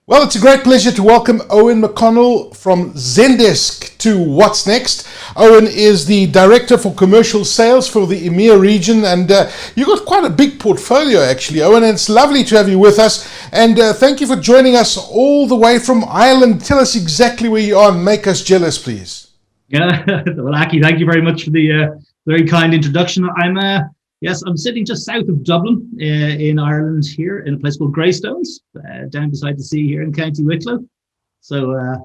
Well, it's a great pleasure to welcome Owen McConnell from Zendesk to What's Next. Owen is the Director for Commercial Sales for the EMEA region, and you've got quite a big portfolio actually, Owen, and it's lovely to have you with us. And thank you for joining us all the way from Ireland. Tell us exactly where you are and make us jealous, please. Yeah, well, Aki, thank you very much for the very kind introduction. I'm sitting just south of Dublin in Ireland here in a place called Greystones, down beside the sea here in County Wicklow. So,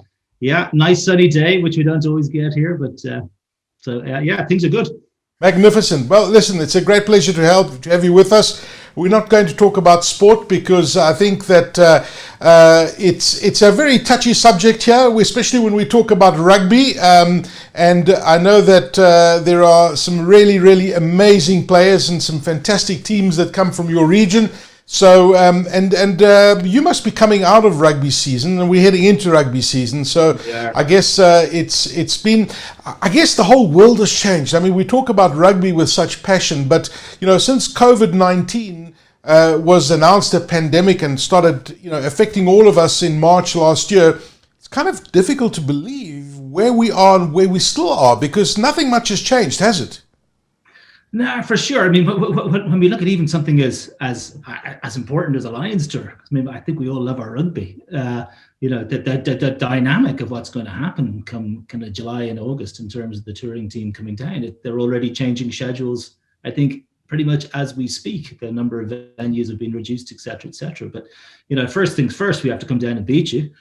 nice sunny day, which we don't always get here, but things are good. Magnificent. Well, listen, it's a great pleasure to have you with us. We're not going to talk about sport because I think that it's a very touchy subject here, especially when we talk about rugby. And I know that there are some really, really amazing players and some fantastic teams that come from your region. So, you must be coming out of rugby season, and we're heading into rugby season. So, yeah. I guess it's been. I guess the whole world has changed. I mean, we talk about rugby with such passion, but since COVID-19 was announced a pandemic and started, affecting all of us in March last year, it's kind of difficult to believe where we are and where we still are, because nothing much has changed, has it? No, for sure. I mean, when we look at even something as important as a Lions tour, I mean, I think we all love our rugby. The dynamic of what's going to happen come kind of July and August in terms of the touring team coming down. They're already changing schedules. I think pretty much as we speak, the number of venues have been reduced, et cetera, et cetera. But first things first, we have to come down and beat you.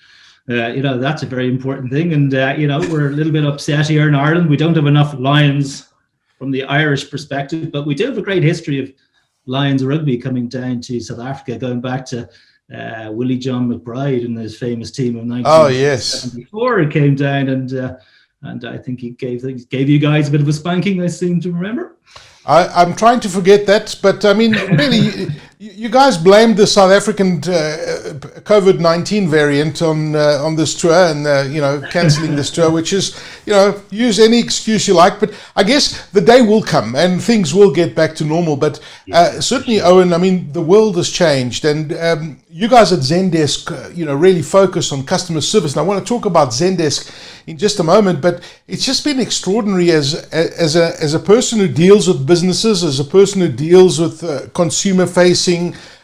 That's a very important thing. And we're a little bit upset here in Ireland. We don't have enough Lions from the Irish perspective, but we do have a great history of Lions rugby coming down to South Africa, going back to Willie John McBride and his famous team of 1974. He came down and I think he gave you guys a bit of a spanking, I seem to remember. I'm trying to forget that, but I mean, really, you guys blamed the South African COVID-19 variant on this tour and cancelling this tour, which is use any excuse you like. But I guess the day will come and things will get back to normal. But certainly, Owen, I mean, the world has changed, and you guys at Zendesk, really focus on customer service. And I want to talk about Zendesk in just a moment, but it's just been extraordinary as a person who deals with businesses, as a person who deals with consumer facing.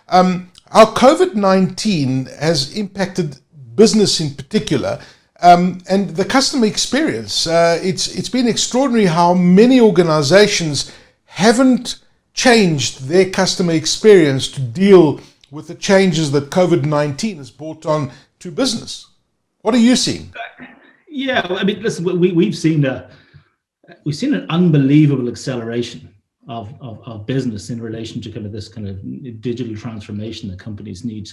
How COVID-19 has impacted business in particular, and the customer experience. It's been extraordinary how many organizations haven't changed their customer experience to deal with the changes that COVID-19 has brought on to business. What are you seeing? Yeah, I mean, listen, we've seen an unbelievable acceleration of business in relation to kind of this kind of digital transformation that companies need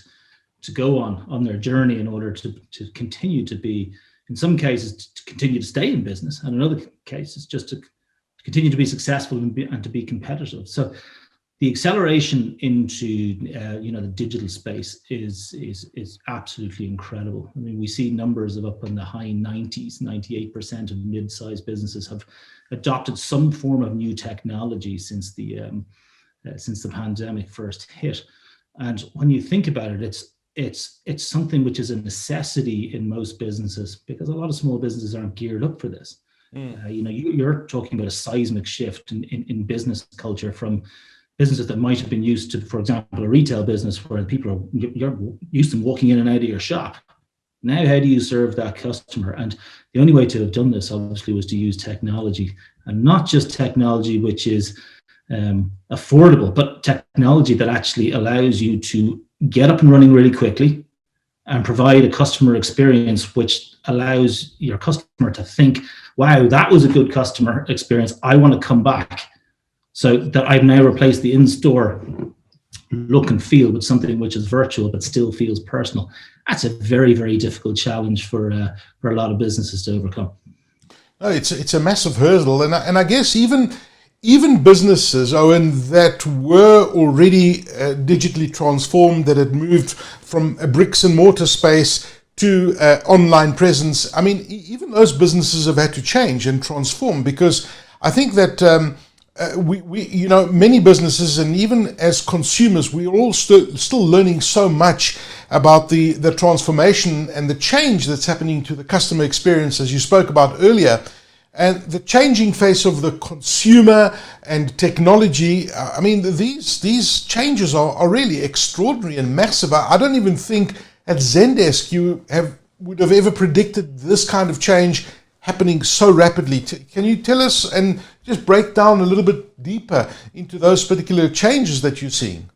to go on their journey in order to continue to be, in some cases, to continue to stay in business, and in other cases, just to continue to be successful and to be competitive. So the acceleration into the digital space is absolutely incredible. I mean, we see numbers of up in the high 90s, 98% of mid-sized businesses have adopted some form of new technology since the pandemic first hit. And when you think about it, it's something which is a necessity in most businesses, because a lot of small businesses aren't geared up for this. You're talking about a seismic shift in business culture from businesses that might have been used to, for example, a retail business where you're used to walking in and out of your shop. Now, how do you serve that customer? And the only way to have done this, obviously, was to use technology, and not just technology which is affordable, but technology that actually allows you to get up and running really quickly and provide a customer experience which allows your customer to think, wow, that was a good customer experience. I want to come back. So that I've now replaced the in-store look and feel with something which is virtual but still feels personal. That's a very, very difficult challenge for a lot of businesses to overcome. No, it's a massive hurdle, and I guess even businesses, Owen, that were already digitally transformed, that had moved from a bricks and mortar space to online presence. I mean, even those businesses have had to change and transform, because I think that many businesses and even as consumers, we're all still learning so much about the transformation and the change that's happening to the customer experience, as you spoke about earlier, and the changing face of the consumer and technology. I mean, these changes are really extraordinary and massive. I don't even think at Zendesk would have ever predicted this kind of change happening so rapidly. Can you tell us and just break down a little bit deeper into those particular changes that you're seeing?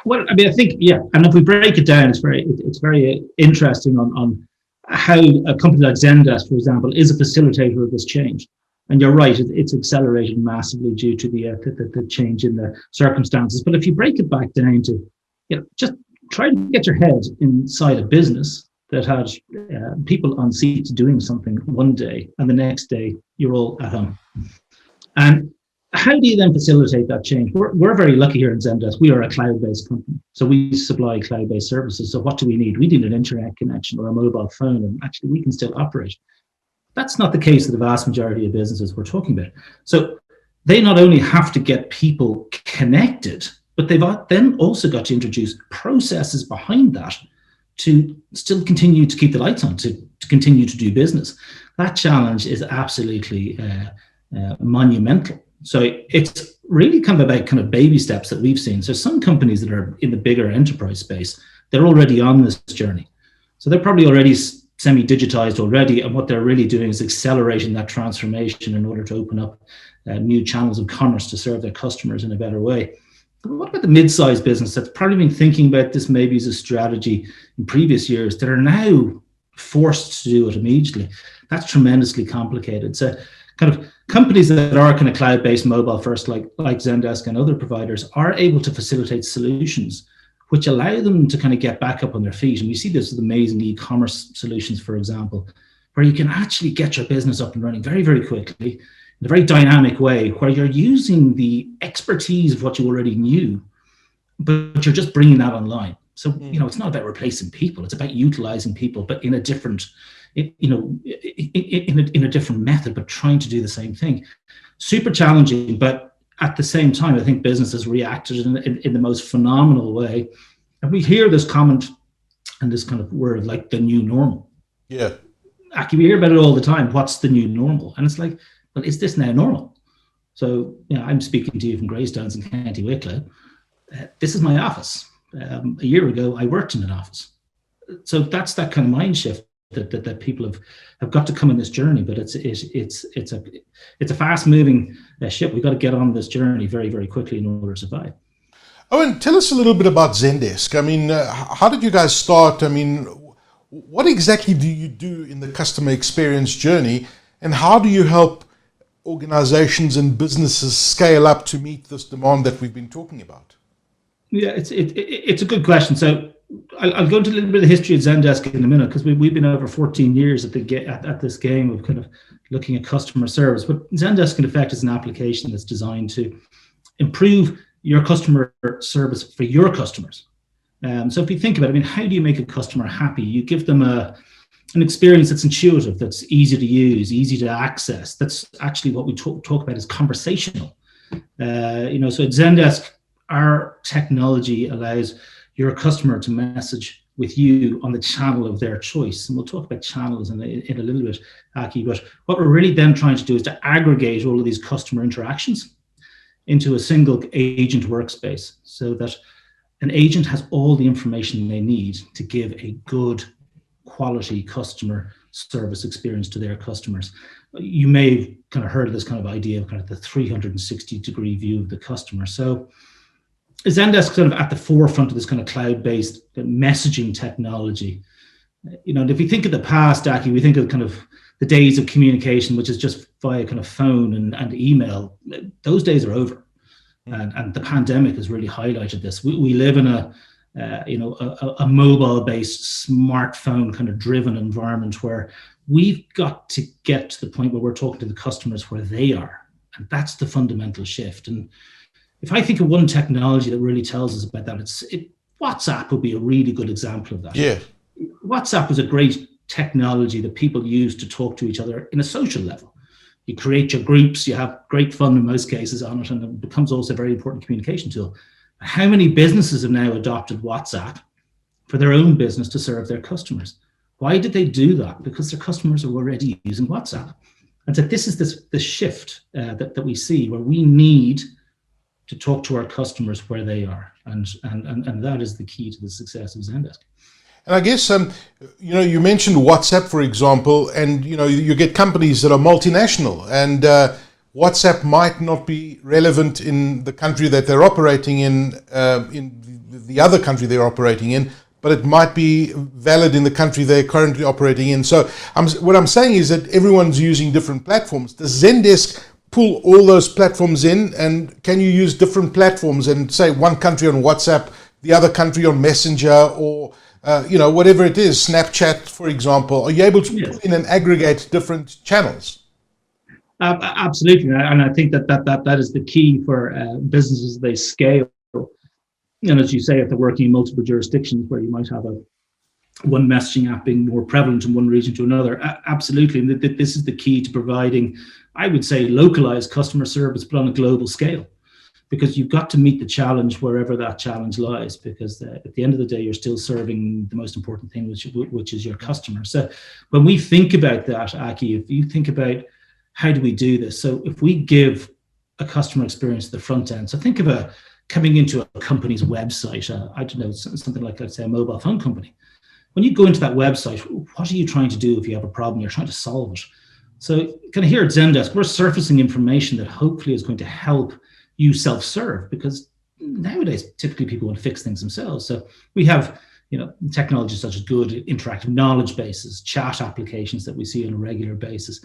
Well, I mean, I think, yeah, and if we break it down, it's very interesting on how a company like Zendesk, for example, is a facilitator of this change. And you're right, it's accelerated massively due to the change in the circumstances. But if you break it back down to, just try to get your head inside a business that had people on seats doing something one day, and the next day you're all at home. And how do you then facilitate that change? We're very lucky here in Zendesk. We are a cloud-based company, so we supply cloud-based services. So what do we need? We need an internet connection or a mobile phone, and actually we can still operate. That's not the case for the vast majority of businesses we're talking about. So they not only have to get people connected, but they've then also got to introduce processes behind that to still continue to keep the lights on, to continue to do business. That challenge is absolutely monumental. So it's really kind of baby steps that we've seen. So some companies that are in the bigger enterprise space, they're already on this journey. So they're probably already semi-digitized already, and what they're really doing is accelerating that transformation in order to open up new channels of commerce to serve their customers in a better way. But what about the mid-sized business that's probably been thinking about this maybe as a strategy in previous years that are now forced to do it immediately? That's tremendously complicated. So kind of companies that are kind of cloud-based, mobile first, like Zendesk and other providers, are able to facilitate solutions which allow them to kind of get back up on their feet. And we see this with amazing e-commerce solutions, for example, where you can actually get your business up and running very, very quickly in a very dynamic way, where you're using the expertise of what you already knew, but you're just bringing that online. So, it's not about replacing people, it's about utilizing people, but in a different, in a different method, but trying to do the same thing. Super challenging, but at the same time, I think businesses reacted in the most phenomenal way. And we hear this comment and this kind of word like the new normal. Yeah. Aki, we hear about it all the time. What's the new normal? And it's like, well, is this now normal? So, I'm speaking to you from Greystones in County Wicklow. This is my office. A year ago, I worked in an office. So that's that kind of mind shift that people have got to come in this journey. But it's a fast moving ship. We've got to get on this journey very, very quickly in order to survive. Owen, tell us a little bit about Zendesk. I mean, how did you guys start? I mean, what exactly do you do in the customer experience journey, and how do you help organizations and businesses scale up to meet this demand that we've been talking about? Yeah, it's a good question. So I'll go into a little bit of the history of Zendesk in a minute, because we've been over 14 years at this game of kind of looking at customer service. But Zendesk, in effect, is an application that's designed to improve your customer service for your customers. So if you think about it, I mean, how do you make a customer happy? You give them an experience that's intuitive, that's easy to use, easy to access. That's actually what we talk about is conversational. So at Zendesk, our technology allows your customer to message with you on the channel of their choice. And we'll talk about channels in a little bit, Aki. But what we're really then trying to do is to aggregate all of these customer interactions into a single agent workspace, so that an agent has all the information they need to give a good quality customer service experience to their customers. You may have kind of heard of this kind of idea of kind of the 360-degree view of the customer. So Zendesk kind of at the forefront of this kind of cloud-based messaging technology. And if we think of the past, Aki, we think of kind of the days of communication, which is just via kind of phone and email. Those days are over. And the pandemic has really highlighted this. We live in a mobile-based, smartphone kind of driven environment where we've got to get to the point where we're talking to the customers where they are. And that's the fundamental shift. And if I think of one technology that really tells us about that, WhatsApp would be a really good example of that. Yeah. WhatsApp is a great technology that people use to talk to each other in a social level. You create your groups, you have great fun in most cases on it, and it becomes also a very important communication tool. How many businesses have now adopted WhatsApp for their own business to serve their customers? Why did they do that? Because their customers are already using WhatsApp. And so this is the shift that we see, where we need to talk to our customers where they are. And that is the key to the success of Zendesk. And I guess, you mentioned WhatsApp, for example, and, you get companies that are multinational, and WhatsApp might not be relevant in the country that they're operating in the other country they're operating in, but it might be valid in the country they're currently operating in. So what I'm saying is that everyone's using different platforms. Does Zendesk pull all those platforms in, and can you use different platforms and say one country on WhatsApp, the other country on Messenger, or whatever it is, Snapchat, for example? Are you able to put in and aggregate different channels? Absolutely, and I think that is the key for businesses as they scale. And as you say, if they're working in multiple jurisdictions where you might have one messaging app being more prevalent in one region to another, absolutely. And this is the key to providing, I would say, localized customer service, but on a global scale. Because you've got to meet the challenge wherever that challenge lies, because at the end of the day, you're still serving the most important thing, which is your customer. So when we think about that, Aki, if you think about how do we do this? So if we give a customer experience at the front end, so think of coming into a company's website, I don't know, something like, let's say, a mobile phone company. When you go into that website, what are you trying to do if you have a problem? You're trying to solve it. So kind of here at Zendesk, we're surfacing information that hopefully is going to help you self-serve, because nowadays typically people want to fix things themselves. So we have technologies such as good interactive knowledge bases, chat applications that we see on a regular basis,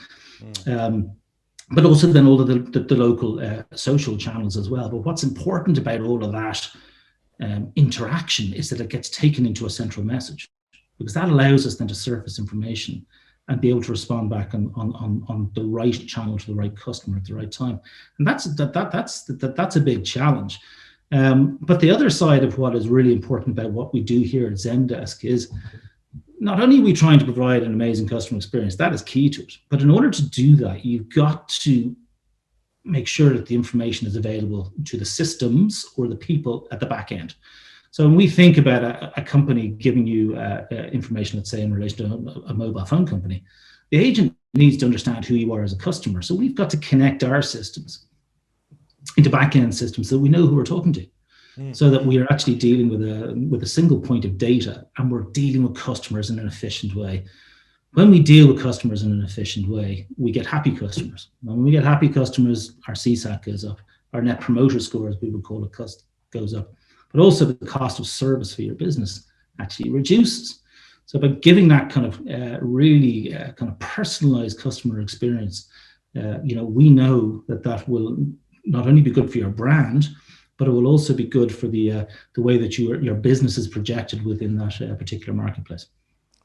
but also then all of the local social channels as well. But what's important about all of that interaction is that it gets taken into a central message, because that allows us then to surface information and be able to respond back on the right channel to the right customer at the right time. And that's a big challenge. But the other side of what is really important about what we do here at Zendesk is not only are we trying to provide an amazing customer experience, that is key to it, but in order to do that, you've got to make sure that the information is available to the systems or the people at the back end. So when we think about a company giving you information, let's say in relation to a mobile phone company, the agent needs to understand who you are as a customer. So we've got to connect our systems into back-end systems so we know who we're talking to, so that we are actually dealing with a single point of data, and we're dealing with customers in an efficient way. When we deal with customers in an efficient way, we get happy customers. And when we get happy customers, our CSAT goes up, our net promoter score, as we would call it, goes up. But also the cost of service for your business actually reduces. So by giving that kind of really kind of personalized customer experience, we know that will not only be good for your brand, but it will also be good for the way that your business is projected within that particular marketplace.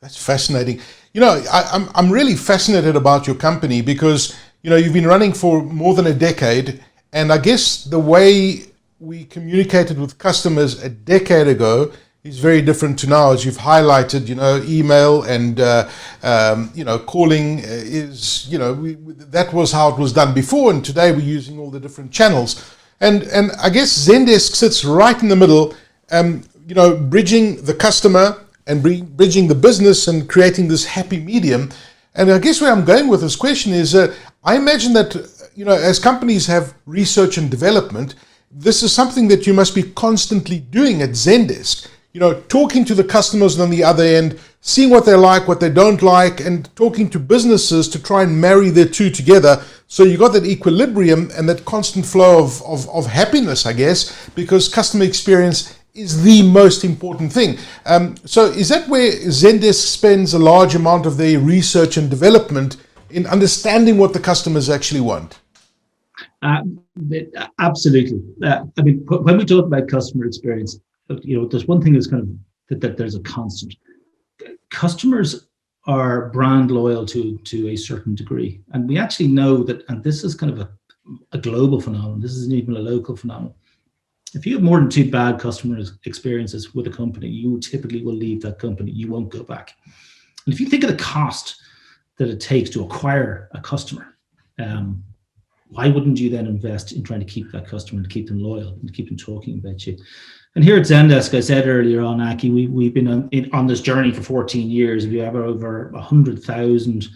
That's fascinating. I'm really fascinated about your company because, you've been running for more than a decade, and I guess the way we communicated with customers a decade ago is very different to now, as you've highlighted. Email and calling is that was how it was done before, and today we're using all the different channels, and I guess Zendesk sits right in the middle, bridging the customer and bridging the business and creating this happy medium. And I guess where I'm going with this question is, I imagine that as companies have research and development, this is something that you must be constantly doing at Zendesk, talking to the customers on the other end, seeing what they like, what they don't like, and talking to businesses to try and marry the two together. So you got that equilibrium and that constant flow of happiness, I guess, because customer experience is the most important thing. So is that where Zendesk spends a large amount of their research and development in understanding what the customers actually want? Absolutely. When we talk about customer experience, there's one thing that's kind of that there's a constant. Customers are brand loyal to a certain degree, and we actually know that. And this is kind of a global phenomenon. This isn't even a local phenomenon. If you have more than 2 bad customer experiences with a company, you typically will leave that company. You won't go back. And if you think of the cost that it takes to acquire a customer, why wouldn't you then invest in trying to keep that customer and keep them loyal and keep them talking about you? And here at Zendesk, I said earlier on, Aki, we've been on this journey for 14 years. We have over 100,000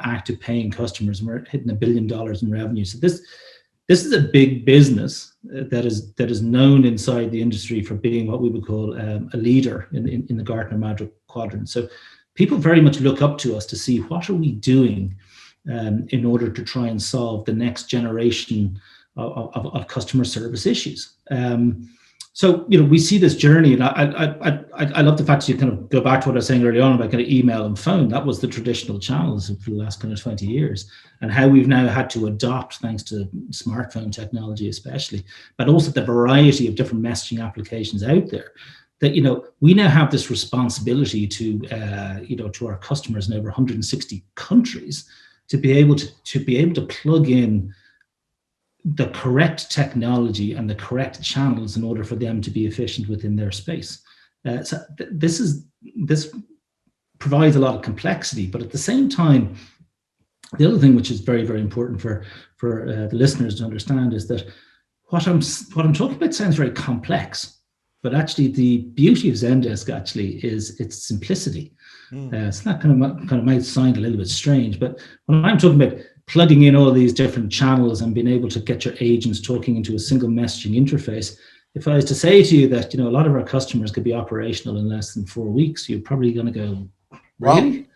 active paying customers, and we're hitting $1 billion in revenue. So this is a big business that is known inside the industry for being what we would call a leader in the Gartner Magic Quadrant. So people very much look up to us to see what are we doing in order to try and solve the next generation of customer service issues. So, we see this journey, and I love the fact that you kind of go back to what I was saying early on about kind of email and phone. That was the traditional channels for the last kind of 20 years, and how we've now had to adopt, thanks to smartphone technology especially, but also the variety of different messaging applications out there, that, we now have this responsibility to, to our customers in over 160 countries to be able to plug in the correct technology and the correct channels in order for them to be efficient within their space. So this provides a lot of complexity, but at the same time, the other thing which is very, very important for the listeners to understand is that what I'm talking about sounds very complex, but actually the beauty of Zendesk actually is its simplicity. It's not kind of might sound a little bit strange, but when I'm talking about plugging in all these different channels and being able to get your agents talking into a single messaging interface, if I was to say to you that, a lot of our customers could be operational in less than 4 weeks, you're probably going to go, really? Wow.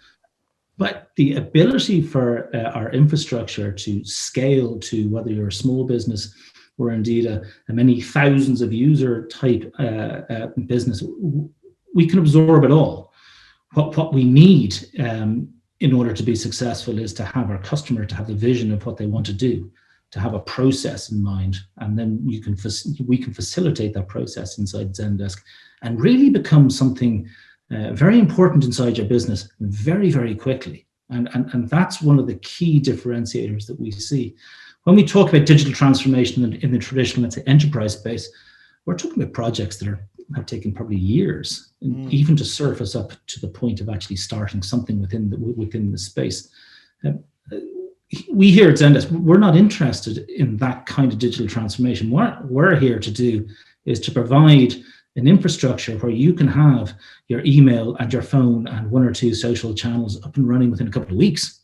But the ability for our infrastructure to scale to whether you're a small business or indeed a many thousands of user type business, we can absorb it all. What we need in order to be successful is to have our customer to have the vision of what they want to do, to have a process in mind, and then we can facilitate that process inside Zendesk and really become something very important inside your business very, very quickly. And that's one of the key differentiators that we see. When we talk about digital transformation in the traditional, let's say, enterprise space, we're talking about projects that have taken probably years, even to surface up to the point of actually starting something within the space. We here at Zendesk, we're not interested in that kind of digital transformation. What we're here to do is to provide an infrastructure where you can have your email and your phone and 1 or 2 social channels up and running within a couple of weeks,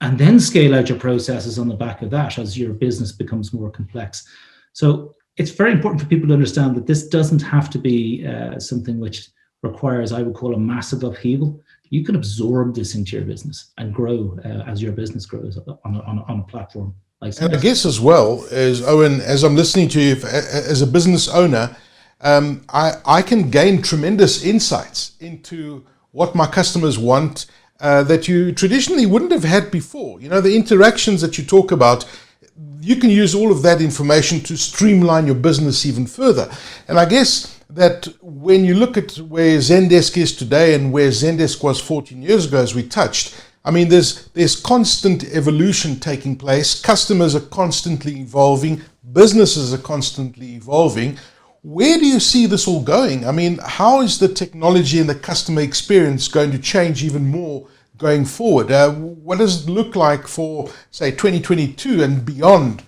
and then scale out your processes on the back of that as your business becomes more complex. So it's very important for people to understand that this doesn't have to be something which requires, I would call, a massive upheaval. You can absorb this into your business and grow as your business grows on a platform like Zendesk. And I guess as well, as Owen, as I'm listening to you, as a business owner, I can gain tremendous insights into what my customers want that you traditionally wouldn't have had before. The interactions that you talk about, you can use all of that information to streamline your business even further. And I guess that when you look at where Zendesk is today and where Zendesk was 14 years ago, as we touched, I mean, there's constant evolution taking place. Customers are constantly evolving. Businesses are constantly evolving. Where do you see this all going? I mean, how is the technology and the customer experience going to change even more going forward? What does it look like for, say, 2022 and beyond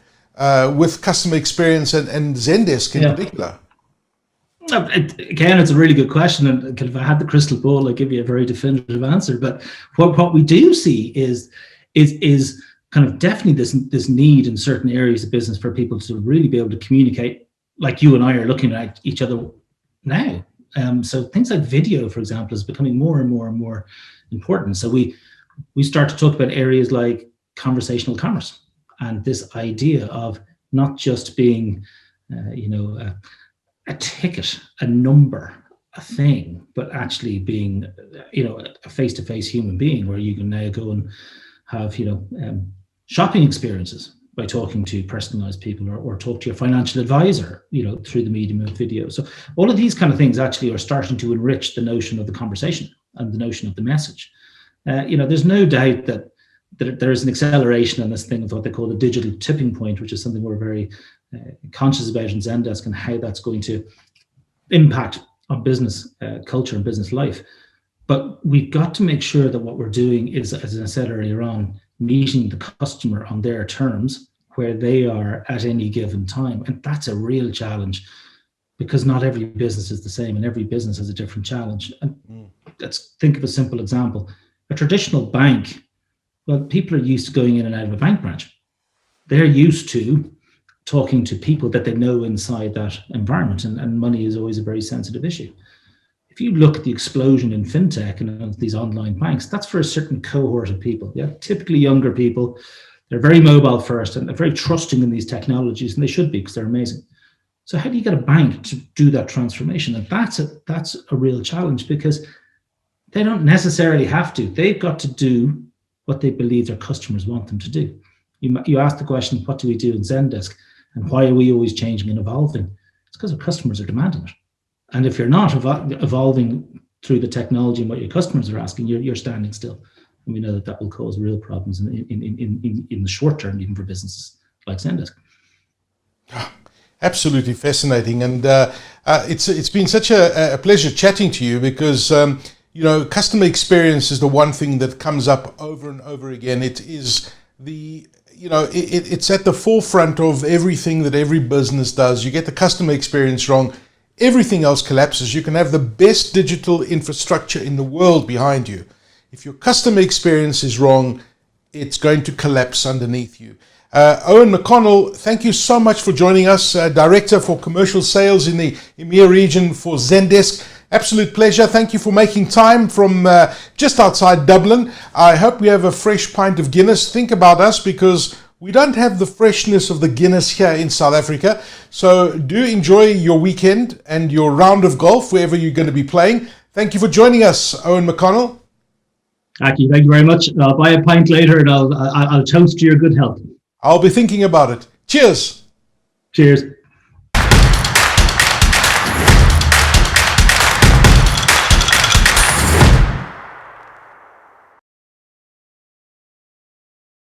with customer experience and Zendesk in particular? Again, it's a really good question, and if I had the crystal ball, I'd give you a very definitive answer. But what we do see is kind of definitely this need in certain areas of business for people to really be able to communicate like you and I are looking at each other now. So things like video, for example, is becoming more and more and more important. So we start to talk about areas like conversational commerce and this idea of not just being, a ticket, a number, a thing, but actually being, a face-to-face human being where you can now go and have, shopping experiences by talking to personalized people or talk to your financial advisor, through the medium of video. So all of these kind of things actually are starting to enrich the notion of the conversation and the notion of the message. There's no doubt that there is an acceleration on this thing of what they call the digital tipping point, which is something we're very conscious about in Zendesk and how that's going to impact on business culture and business life. But we've got to make sure that what we're doing is, as I said earlier on, meeting the customer on their terms where they are at any given time. And that's a real challenge, because not every business is the same and every business has a different challenge. And let's think of a simple example. A traditional bank, well, people are used to going in and out of a bank branch. They're used to talking to people that they know inside that environment, and money is always a very sensitive issue. If you look at the explosion in fintech and these online banks, that's for a certain cohort of people. Yeah, typically younger people. They're very mobile first and they're very trusting in these technologies, and they should be, because they're amazing. So how do you get a bank to do that transformation? And that's a real challenge, because they don't necessarily have to. They've got to do what they believe their customers want them to do. You asked the question, what do we do in Zendesk? And why are we always changing and evolving? It's because our customers are demanding it. And if you're not evolving through the technology and what your customers are asking, you're standing still. And we know that will cause real problems in the short term, even for businesses like Zendesk. Absolutely fascinating. And it's been such a pleasure chatting to you, because customer experience is the one thing that comes up over and over again. It is it's at the forefront of everything that every business does. You get the customer experience wrong, everything else collapses. You can have the best digital infrastructure in the world behind you. If your customer experience is wrong, it's going to collapse underneath you. Owen McConnell, thank you so much for joining us, Director for Commercial Sales in the EMEA region for Zendesk. Absolute pleasure. Thank you for making time from just outside Dublin. I hope we have a fresh pint of Guinness. Think about us, because we don't have the freshness of the Guinness here in South Africa. So do enjoy your weekend and your round of golf, wherever you're going to be playing. Thank you for joining us, Owen McConnell. Aki, thank you very much. I'll buy a pint later, and I'll toast to your good health. I'll be thinking about it. Cheers. Cheers.